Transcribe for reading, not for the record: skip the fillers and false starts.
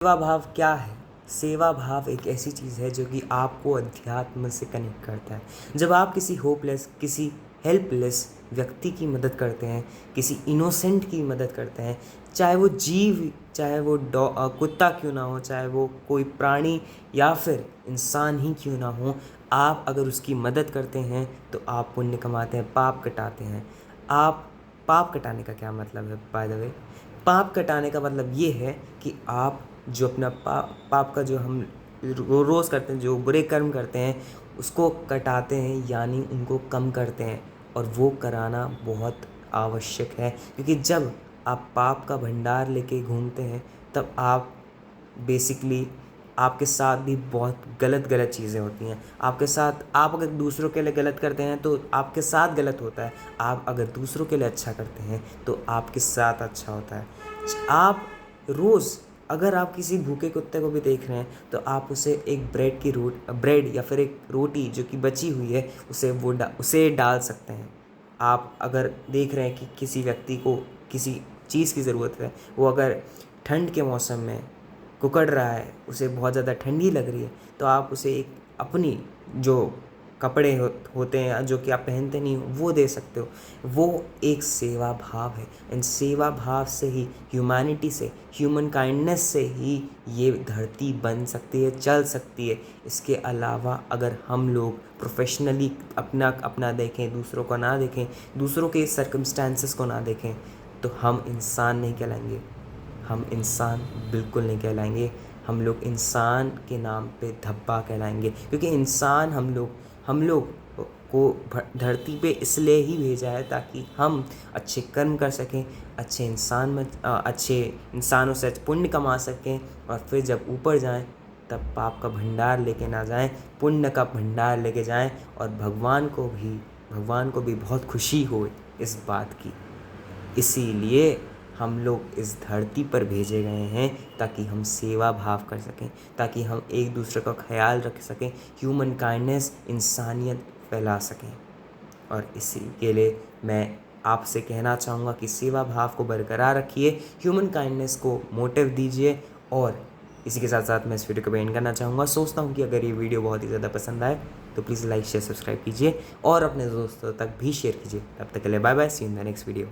सेवा भाव क्या है? सेवा भाव एक ऐसी चीज़ है जो कि आपको अध्यात्म से कनेक्ट करता है। जब आप किसी होपलेस, किसी हेल्पलेस व्यक्ति की मदद करते हैं, किसी इनोसेंट की मदद करते हैं, चाहे वो जीव, चाहे वो कुत्ता क्यों ना हो, चाहे वो कोई प्राणी या फिर इंसान ही क्यों ना हो, आप अगर उसकी मदद करते हैं तो आप पुण्य कमाते हैं, पाप कटाते हैं। आप पाप कटाने का क्या मतलब है बाय द वे? पाप कटाने का मतलब ये है कि आप जो अपना पाप का जो हम रोज़ करते हैं, जो बुरे कर्म करते हैं, उसको कटाते हैं, यानी उनको कम करते हैं। और वो कराना बहुत आवश्यक है, क्योंकि जब आप पाप का भंडार लेके घूमते हैं तब आप बेसिकली आपके साथ भी बहुत गलत गलत चीज़ें होती हैं। आपके साथ, आप अगर दूसरों के लिए गलत करते हैं तो आपके साथ गलत होता है। आप अगर दूसरों के लिए अच्छा करते हैं तो आपके साथ अच्छा होता है। आप रोज़, अगर आप किसी भूखे कुत्ते को भी देख रहे हैं तो आप उसे एक ब्रेड या फिर एक रोटी जो कि बची हुई है उसे डाल सकते हैं। आप अगर देख रहे हैं कि किसी व्यक्ति को किसी चीज़ की ज़रूरत है, वो अगर ठंड के मौसम में कुकड़ रहा है, उसे बहुत ज़्यादा ठंडी लग रही है, तो आप उसे एक अपनी जो कपड़े होते हैं जो कि आप पहनते नहीं हो वो दे सकते हो। वो एक सेवा भाव है। एंड सेवा भाव से ही, ह्यूमैनिटी से, ह्यूमन काइंडनेस से ही ये धरती बन सकती है, चल सकती है। इसके अलावा अगर हम लोग प्रोफेशनली अपना अपना देखें, दूसरों को ना देखें, दूसरों के सर्कमस्टांसेस को ना देखें, तो हम इंसान नहीं कहलाएंगे। हम इंसान बिल्कुल नहीं कहलाएंगे। हम लोग इंसान के नाम पे धब्बा कहलाएंगे, क्योंकि इंसान हम लोग को धरती पे इसलिए ही भेजा है ताकि हम अच्छे कर्म कर सकें, अच्छे इंसानों से पुण्य कमा सकें, और फिर जब ऊपर जाएं तब पाप का भंडार लेके ना जाएं, पुण्य का भंडार लेके जाएं, और भगवान को भी बहुत खुशी हो इस बात की। इसीलिए हम लोग इस धरती पर भेजे गए हैं ताकि हम सेवा भाव कर सकें, ताकि हम एक दूसरे का ख्याल रख सकें, ह्यूमन काइंडनेस, इंसानियत फैला सकें। और इसी के लिए मैं आपसे कहना चाहूँगा कि सेवा भाव को बरकरार रखिए, ह्यूमन काइंडनेस को मोटिव दीजिए। और इसी के साथ साथ मैं इस वीडियो को एंड करना चाहूँगा। सोचता हूँ कि अगर ये वीडियो बहुत ही ज़्यादा पसंद आए तो प्लीज़ लाइक शेयर सब्सक्राइब कीजिए और अपने दोस्तों तक भी शेयर कीजिए। तब तक के लिए bye bye, see you in the next video.